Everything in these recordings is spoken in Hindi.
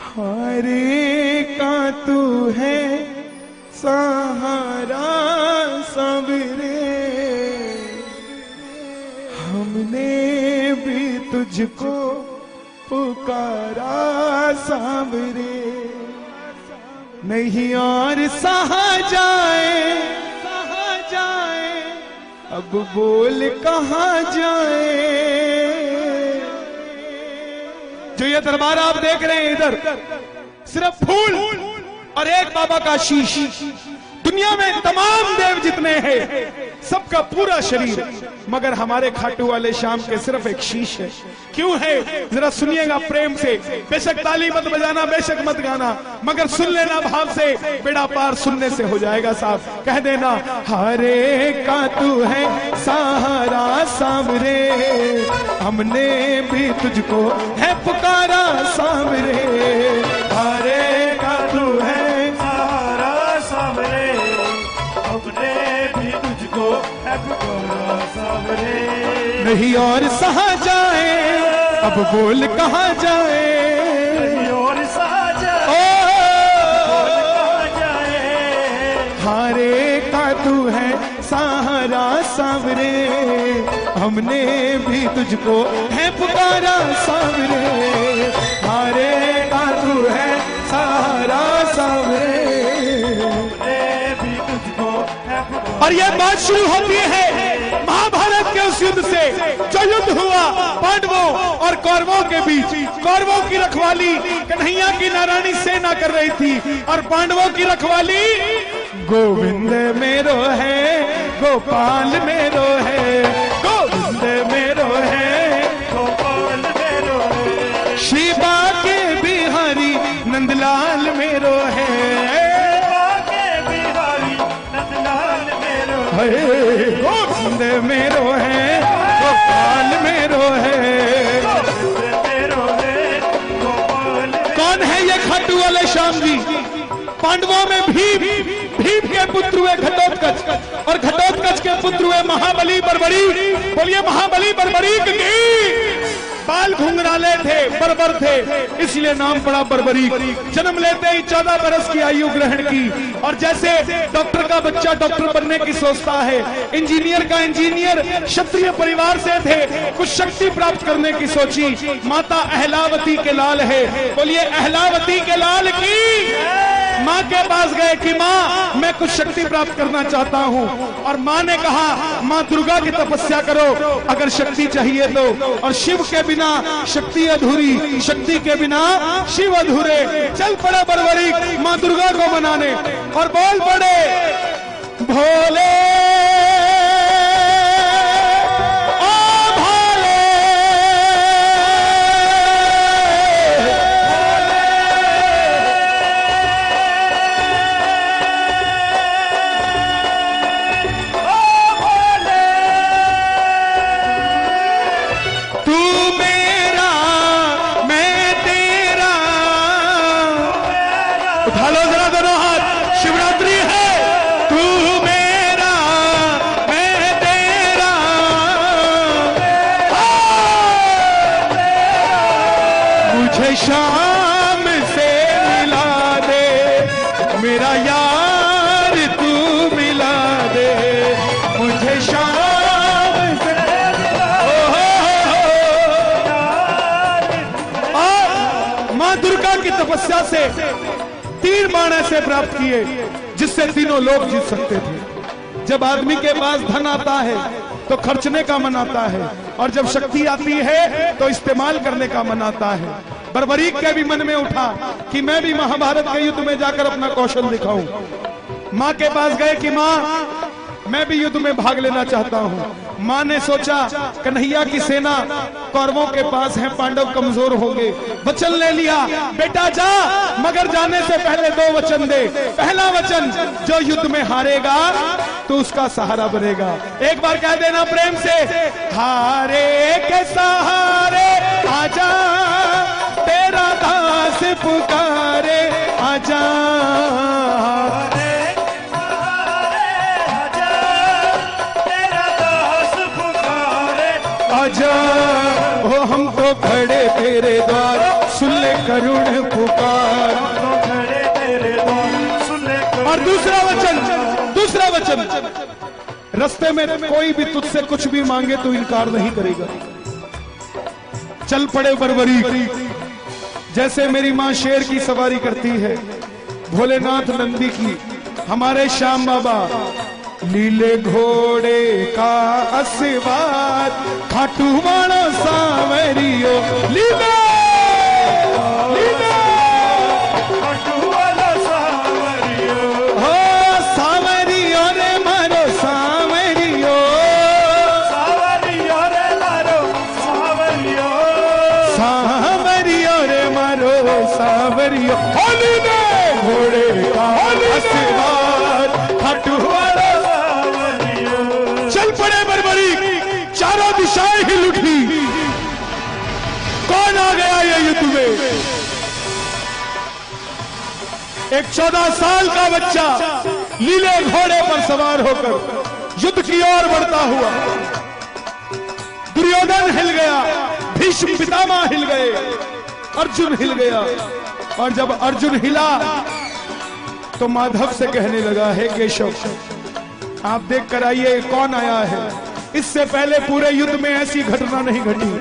हारे का तू है सहारा सबरे, हमने भी तुझको पुकारा सावरे। नहीं और सहा जाए अब बोल कहाँ जाए। जो ये दरबार आप देख रहे हैं इधर सिर्फ फूल और एक बाबा का शीश, दुनिया में तमाम देव जितने हैं सबका पूरा शरीर, मगर हमारे खाटू वाले श्याम के सिर्फ एक शीश है। क्यों है जरा सुनिएगा प्रेम से। बेशक ताली मत बजाना, बेशक मत गाना, मगर सुन लेना भाव से, बेड़ा पार सुनने से हो जाएगा साहब। कह देना हारे का तू है सहारा सावरे, हमने भी तुझको है पुकारा सावरे। हारे का तू है सहारा सावरे, हमने भी तुझको है पुकारा सावरे। नहीं और सहा जाए अब बोल कहाँ जाए। नहीं और सहा जाए बोल कहाँ जाए। हारे का तू है सहारा सावरे, हमने भी तुझको है पुकारा सावरे। हारे का तू है सहारा सावरे, हमने भी तुझको है पुकारा। और ये बात शुरू होती है महाभारत के उस युद्ध से जो युद्ध हुआ पांडवों और कौरवों के बीच। कौरवों की रखवाली कन्हैया की नारायणी सेना कर रही थी और पांडवों की रखवाली गोविंद मेरो है, गोपाल मेरो है, गोविंद मेरो है, गोपाल मेरो है। शिवा के बिहारी नंदलाल मेरो है, बिहारी नंदलाल मेरो है, गोविंद मेरो है, गोपाल मेरो है। मेरो है, गोपाल। कौन है ये खाटू वाले श्याम जी? पांडवों में भीम के पुत्र हुए घटोत्कच और घटोत्कच के पुत्र हुए महाबली बर्बरी। बोलिए महाबली बर्बरी की। बाल घुंघराले थे, बर्बर थे, इसलिए नाम पड़ा बर्बरी। जन्म लेते ही 14 बरस की आयु ग्रहण की, और जैसे डॉक्टर का बच्चा डॉक्टर बनने की सोचता है, इंजीनियर का इंजीनियर क्षत्रिय परिवार से थे, कुछ शक्ति प्राप्त करने की सोची। माता अहलावती के लाल है, बोलिए अहलावती के लाल की। माँ के पास गए कि माँ मैं कुछ शक्ति प्राप्त करना चाहता हूँ, और माँ ने कहा माँ दुर्गा की तपस्या करो अगर शक्ति चाहिए तो, और शिव के बिना शक्ति अधूरी, शक्ति के बिना शिव अधूरे। चल पड़े बर्बरी माँ दुर्गा को मनाने और बोल पड़े भोले शाम से मिला दे, मेरा यार तू मिला दे मुझे शाम से। माँ दुर्गा की तपस्या से 3 बाण ऐसे प्राप्त किए जिससे तीनों लोग जीत सकते थे। जब आदमी के पास धन आता है तो खर्चने का मन आता है, और जब शक्ति आती है तो इस्तेमाल करने का मन आता है। बर्बरीक के भी मन में उठा कि मैं भी महाभारत के युद्ध में जाकर अपना कौशल दिखाऊं। माँ के पास गए कि माँ मैं भी युद्ध में भाग लेना चाहता हूँ। माँ ने सोचा कन्हैया की सेना कौरवों के पास है, पांडव कमजोर होंगे। वचन ले लिया बेटा जा, मगर जाने से पहले 2 वचन दे। पहला वचन जो युद्ध में हारेगा तो उसका सहारा बनेगा। एक बार कह देना प्रेम से, हारे के सहारे आजा तेरा दास पुकारे आजा। आजा ओ हम तो खड़े तेरे द्वार, सुन ले करुण पुकार। तो खड़े तेरे द्वार सुन ले और दूसरा वचन, रास्ते में कोई भी तुझसे कुछ भी मांगे तो इनकार नहीं करेगा। चल पड़े बरबरीक, जैसे मेरी मां शेर की सवारी करती है, भोलेनाथ नंदी की, हमारे श्याम बाबा लीले घोड़े का असवार, खाटू माणो सांवरियो लीले लीले खाटू वाला सांवरियो, हो सांवरियो रे मारो सांवरियो, सांवरियो रे मारो सांवरियो, सांवरियो रे मारो सांवरियो, होली ने घोड़े का असवार, खाटू वाला सांवरियो। चल पड़े बरबरी, चारों दिशाएं हिल उठी। कौन आ गया ये युद्ध में? एक 14 साल का बच्चा लीले घोड़े पर सवार होकर युद्ध की ओर बढ़ता हुआ। दुर्योधन हिल गया, भीष्म पितामह हिल गए, अर्जुन हिल गया। और जब अर्जुन हिला तो माधव से कहने लगा, है केशव आप देख कर आइए कौन आया है। इससे पहले पूरे युद्ध में ऐसी घटना नहीं घटी।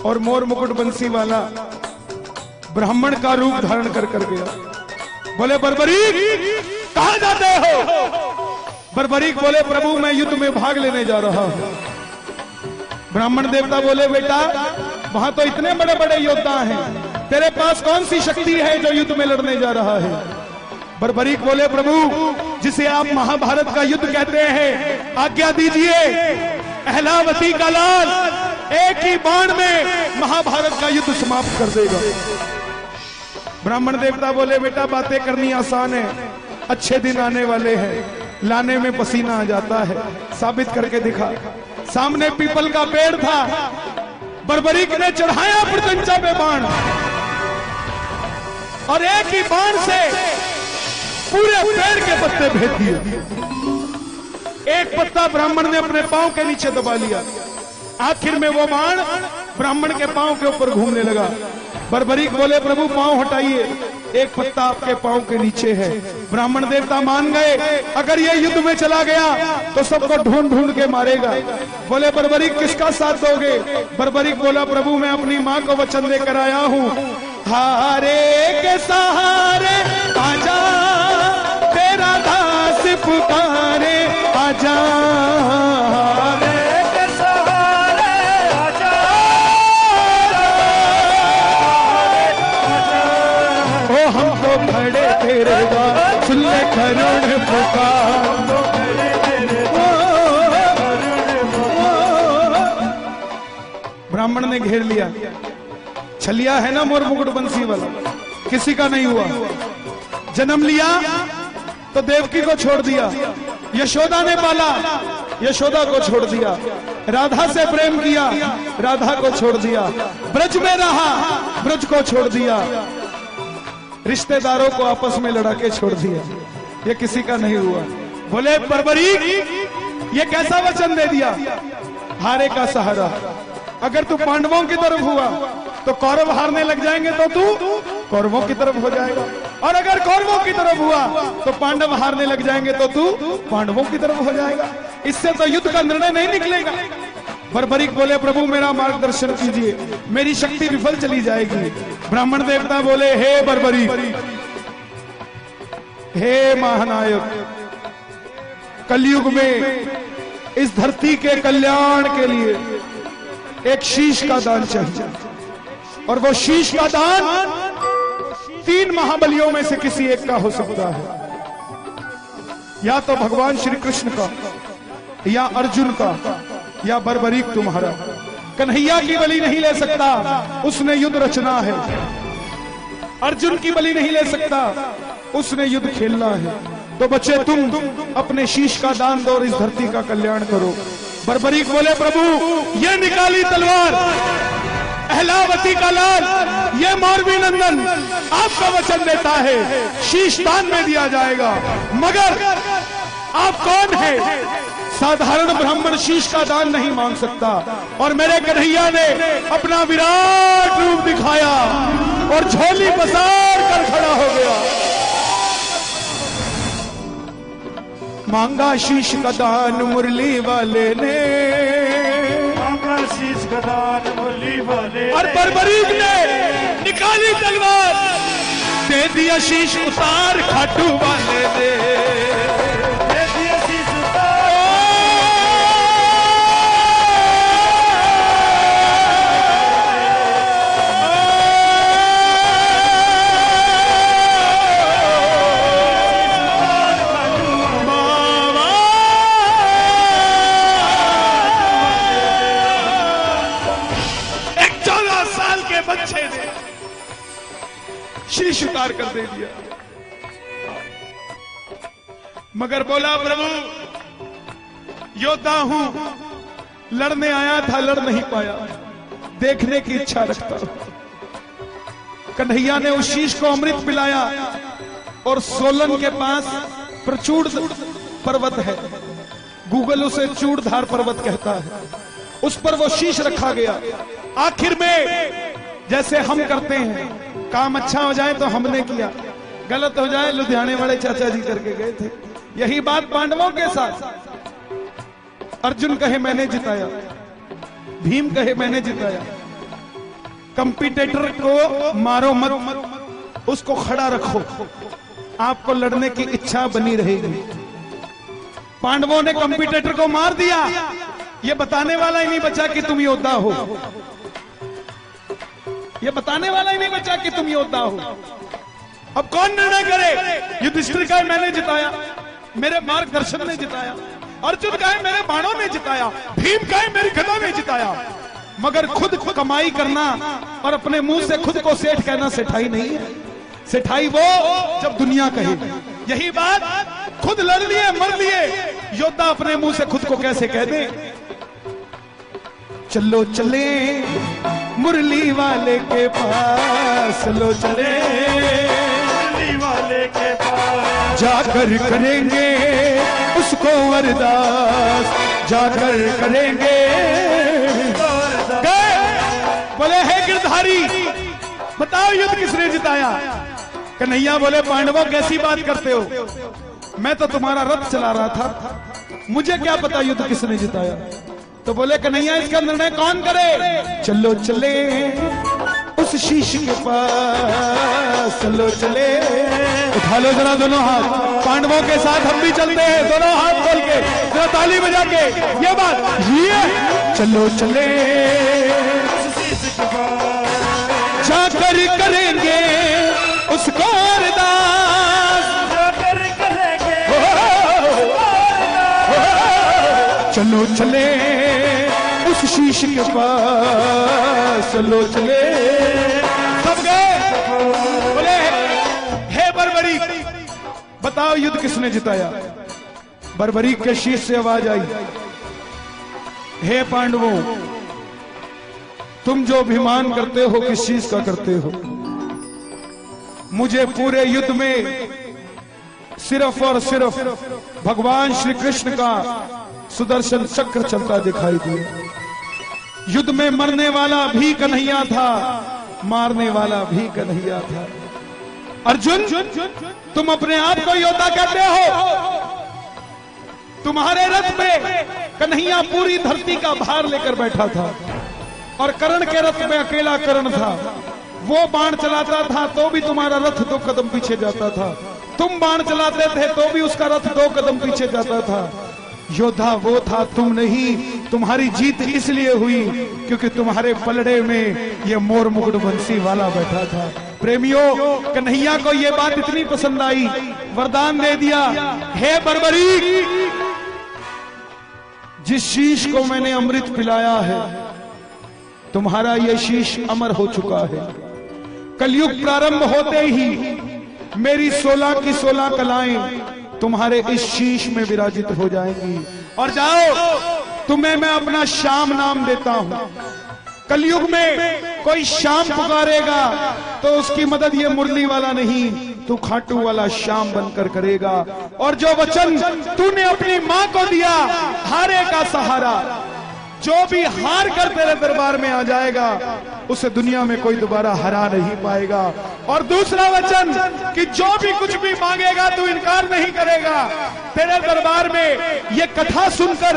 और मोर मुकुट बंसी वाला ब्राह्मण का रूप धारण कर गया। बोले बरबरीक कहां जाते हो? बरबरीक बोले प्रभु मैं युद्ध में भाग लेने जा रहा हूं। ब्राह्मण देवता बोले बेटा वहां तो इतने बड़े बड़े योद्धा हैं, तेरे पास कौन सी शक्ति है जो युद्ध में लड़ने जा रहा है? बरबरीक बोले प्रभु जिसे आप महाभारत का युद्ध कहते हैं, आज्ञा दीजिए अहलावती का लाल एक ही बाण में महाभारत का युद्ध समाप्त कर देगा। ब्राह्मण देवता बोले बेटा बातें करनी आसान है, अच्छे दिन आने वाले हैं, लाने में पसीना आ जाता है, साबित करके दिखा। सामने पीपल का पेड़ था, बरबरीक ने चढ़ाया प्रत्यंचा पे बाण और एक ही बाण से पूरे पेड़ के पत्ते भेद दिए। एक पत्ता ब्राह्मण ने अपने पांव के नीचे दबा लिया। आखिर में वो बाण ब्राह्मण के पांव के ऊपर घूमने लगा। बरबरीक बोले प्रभु पांव हटाइए, एक पत्ता आपके पांव के नीचे है। ब्राह्मण देवता मान गए, अगर ये युद्ध में चला गया तो सबको ढूंढ ढूंढ के मारेगा। बोले बरबरीक किसका साथ दोगे? बरबरीक बोला प्रभु मैं अपनी मां को वचन देकर आया हूं, हारे के सहारे आजा तेरा दास पुकारे, आजा के सहारे आजा, ओ हम तो खड़े तेरे द्वार सुन ले करुण पुकार। तो खड़े तेरे ब्राह्मण ने घेर लिया। छलिया है ना मोर मुकुट बंसी वाला, किसी का नहीं हुआ। जन्म लिया तो देवकी को छोड़ दिया, यशोदा ने पाला, यशोदा को छोड़ दिया। राधा से प्रेम किया, राधा को छोड़ दिया। ब्रज में रहा, ब्रज को छोड़ दिया। रिश्तेदारों को आपस में लड़ा के छोड़ दिया। ये किसी का नहीं हुआ। बोले बरबरीक ये कैसा वचन दे दिया, हारे का सहारा। अगर तू पांडवों की तरफ हुआ तो कौरव हारने लग जाएंगे तो तू कौरवों की तरफ हो जाएगा, और अगर कौरवों की तरफ हुआ तो पांडव हारने लग जाएंगे तो तू पांडवों की तरफ हो जाएगा। इससे तो युद्ध का निर्णय नहीं निकलेगा। बरबरीक बोले प्रभु मेरा मार्गदर्शन कीजिए, मेरी शक्ति विफल चली जाएगी। ब्राह्मण देवता बोले हे बरबरीक, हे महानायक, कलयुग में इस धरती के कल्याण के लिए एक शीश का दान चाहिए, और वो शीश का दान 3 महाबलियों में से किसी एक का हो सकता है। या तो भगवान श्री कृष्ण का, या अर्जुन का, या बरबरीक तुम्हारा। कन्हैया की बलि नहीं ले सकता, उसने युद्ध रचना है। अर्जुन की बलि नहीं ले सकता, उसने युद्ध खेलना है। तो बच्चे तुम अपने शीश का दान दो और इस धरती का कल्याण करो। बरबरीक बोले प्रभु ये निकाली तलवार अहलावती का लाल, ये मौरवी नंदन आपका वचन देता है शीश दान में दिया जाएगा। मगर आप कौन है? साधारण ब्राह्मण शीश का दान नहीं मांग सकता। और मेरे कन्हैया ने अपना विराट रूप दिखाया और झोली पसार कर खड़ा हो गया। मांगा शीश का दान मुरली वाले ने, मांगा शीश का दान मुरली वाले और बर्बरीक ने निकाली तलवार, दे दिया शीश उतार खाटू वाले ने। दे दिया शीश उतार। एक 14 साल के बच्चे ने शीश उतार कर दे दिया, मगर बोला प्रभु योद्धा हूं, लड़ने आया था लड़ नहीं पाया, देखने की इच्छा रखता हूं। कन्हैया ने उस शीश को अमृत पिलाया और सोलन के पास प्रचूड़ पर्वत है, गूगल उसे चूड़धार पर्वत कहता है, उस पर वो शीश रखा गया। आखिर में जैसे हम करते हैं, काम अच्छा हो जाए तो हमने किया, गलत हो जाए लुधियाने वाले चाचा जी करके गए थे। यही बात पांडवों के साथ। अर्जुन कहे मैंने जिताया, भीम कहे मैंने जिताया। कंपटीटर को मारो मत, उसको खड़ा रखो, आपको लड़ने की इच्छा बनी रहेगी। पांडवों ने कंपटीटर को मार दिया, ये बताने वाला ही नहीं बचा कि तुम योद्धा हो, ये बताने वाला ही नहीं बचा कि तुम योद्धा हो। अब कौन निर्णय करे? युधिष्ठिर का मैंने जिताया, मेरे मार्गदर्शन ने जिताया। अर्जुन का मेरे बाणों ने जिताया। भीम का मेरी गदा ने जिताया। मगर खुद कमाई करना और अपने मुंह से खुद को सेठ कहना सेठाई नहीं है। सेठाई वो जब दुनिया कहे। यही बात खुद लड़ लिए मर लिए योद्धा अपने मुंह से खुद को कैसे कह दे। चलो चले मुरली वाले के पास, चलो चले मुरली वाले के पास, जाकर करेंगे उसको अरदास, जाकर करेंगे। गए बोले हे गिरधारी बताओ युद्ध किसने जिताया? कन्हैया बोले पांडवों कैसी बात करते हो, मैं तो तुम्हारा रथ चला रहा था, मुझे क्या पता युद्ध किसने जिताया। तो बोले कन्हैया इसका निर्णय कौन करे? चलो चले उस शीश के पास, चलो चले। उठा लो जरा दोनों हाथ, पांडवों के साथ हम भी चलते हैं, दोनों हाथ खोल के जरा ताली बजा के ये बात ये चलो चले उस शीश के पास, जाकर करेंगे उसको अरदास, जाकर करेंगे चलो चले उस शीश के पास, चलो चले। सब गए बोले हे बर्बरीक बताओ युद्ध किसने जिताया? बर्बरीक के शीश से आवाज आई, हे पांडवों तुम जो अभिमान करते हो किस चीज का करते हो? मुझे पूरे युद्ध में सिर्फ और सिर्फ भगवान श्री कृष्ण का सुदर्शन चक्र चलता दिखाई दिया। युद्ध में मरने वाला भी कन्हैया था, मारने वाला भी कन्हैया था। अर्जुन तुम अपने आप को योद्धा कहते हो, तुम्हारे रथ में कन्हैया पूरी धरती का भार लेकर बैठा था और कर्ण के रथ में अकेला कर्ण था। वो बाण चलाता था तो भी तुम्हारा रथ 2 कदम पीछे जाता था, तुम बाण चलाते थे तो भी उसका रथ 2 कदम पीछे जाता था। योद्धा वो था, तुम नहीं। तुम्हारी जीत इसलिए हुई क्योंकि तुम्हारे पलड़े में ये मोर मुकुट बंसी वाला बैठा था। प्रेमियों कन्हैया को ये बात इतनी पसंद आई, वरदान दे दिया, हे बर्बरीक जिस शीश को मैंने अमृत पिलाया है तुम्हारा ये शीश अमर हो चुका है। कलयुग प्रारंभ होते ही मेरी 16 की 16 कलाएं तुम्हारे इस शीश में विराजित हो जाएंगी। और जाओ तुम्हें मैं अपना श्याम नाम देता हूं। कलयुग में कोई श्याम पुकारेगा तो उसकी मदद ये मुरली वाला नहीं, तू खाटू वाला श्याम बनकर करेगा। और जो वचन तूने अपनी मां को दिया, हारे का सहारा, जो भी हार कर तेरे दरबार में आ जाएगा उसे दुनिया में कोई दोबारा हरा नहीं पाएगा। और दूसरा वचन कि जो भी कुछ भी मांगेगा तू इनकार नहीं करेगा। तेरे दरबार में ये कथा सुनकर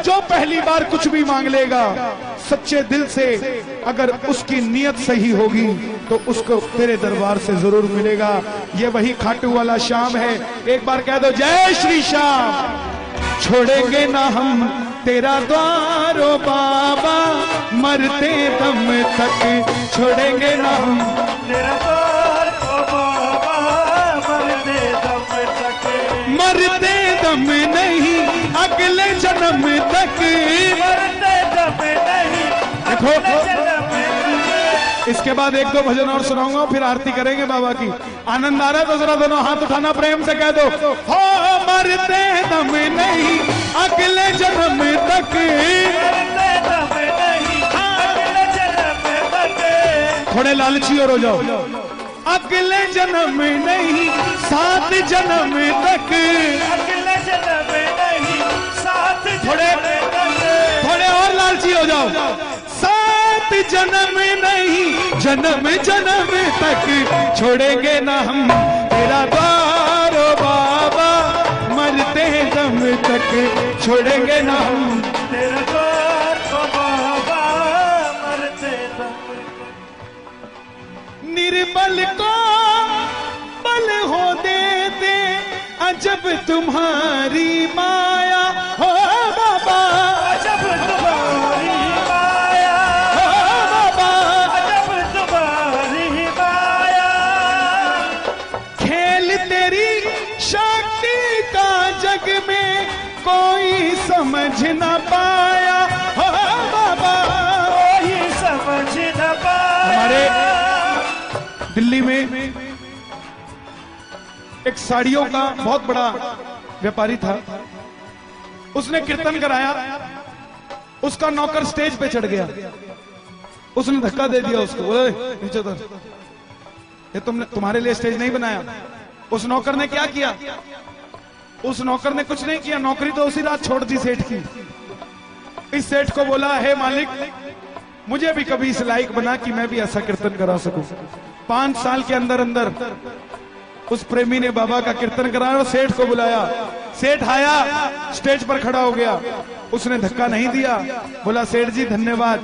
जो पहली बार कुछ भी मांग लेगा, सच्चे दिल से, अगर उसकी नीयत सही होगी तो उसको तेरे दरबार से जरूर मिलेगा। ये वही खाटू वाला श्याम है। एक बार कह दो जय श्री श्याम। छोड़ेंगे ना हम तेरा द्वारो बाबा, मरते दम तक छोड़ेंगे ना हम तेरा द्वारो बाबा, मरते दम तक, मरते दम नहीं अगले जन्म तक, मरते दम नहीं देखो अगले जन्म तक। इसके बाद एक दो भजन और सुनाऊंगा, फिर आरती करेंगे बाबा की। आनंद आ रहा है तो जरा दोनों हाथ उठाना, प्रेम से कह दो हो मरते दम नहीं अगले जन्म तक, मरते दम नहीं अगले जन्म तक। थोड़े लालची और हो जाओ। अगले जन्म नहीं 7 जन्म तक, अगले जन्म नहीं 7 थोड़े और लालची हो जाओ। 7 जन्म नहीं जन्म जन्म तक छोड़ेंगे ना हम तेरा द्वारो बाबा, मरते दम तक छोड़ेंगे ना हम तेरा द्वारो बाबा, मरते दम। निर्बल को बल हो देते, अजब तुम्हारी माया हो बाबा, अजब तुम्हारी माया, हो बाबा, अजब तुम्हारी माया। खेल तेरी शक्ति का जग में कोई समझ न पाया हो बाबा। कोई समझ न पाया। हमारे दिल्ली में एक साड़ियों का बहुत बड़ा व्यापारी था, उसने कीर्तन कराया, उसका नौकर स्टेज पे चढ़ गया, उसने धक्का दे दिया उसको, बोले नीचे उतर, ये तुम्हारे लिए स्टेज नहीं बनाया। उस नौकर ने क्या किया? उस नौकर ने कुछ नहीं किया, नौकरी तो उसी रात छोड़ दी सेठ की। इस सेठ को बोला, हे मालिक, मुझे भी कभी इस लायक बना कि मैं भी ऐसा कीर्तन करा सकूं। 5 साल के अंदर अंदर उस प्रेमी ने बाबा का कीर्तन कराया और सेठ को बुलाया। सेठ आया, स्टेज पर खड़ा हो गया, उसने धक्का नहीं दिया, बोला सेठ जी धन्यवाद,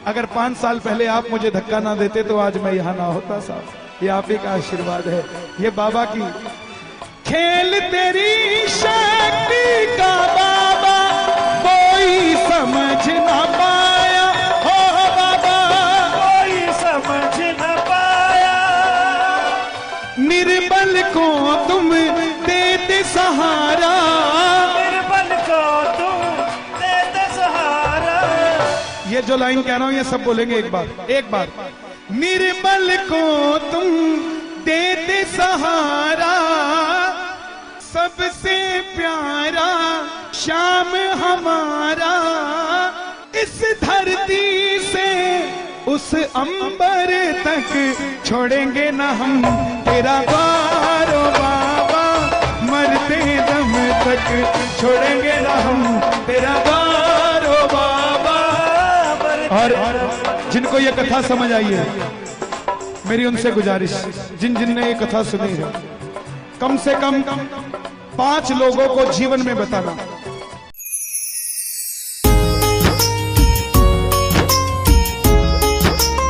अगर 5 साल पहले आप मुझे धक्का ना देते तो आज मैं यहां ना होता साहब, ये आप ही का आशीर्वाद है। ये बाबा की खेल तेरी शक्ति का बाबा कोई समझ ना पाया हो बाबा, कोई समझ न पाया। निर्बल को तुम देते सहारा, निर्बल को तुम देते सहारा। ये जो लाइन कह रहा हूं ये सब बोलेंगे एक बार। निर्बल को तुम देते सहारा, सबसे प्यारा श्याम हमारा, इस धरती से उस अंबर तक छोड़ेंगे ना हम तेरा द्वारो बाबा, मरते दम तक छोड़ेंगे ना हम तेरा द्वारो बाबा। और जिनको ये कथा समझ आई है, मेरी उनसे गुजारिश, जिन ने ये कथा सुनी है, कम से कम 5 लोगों को जीवन में बताना।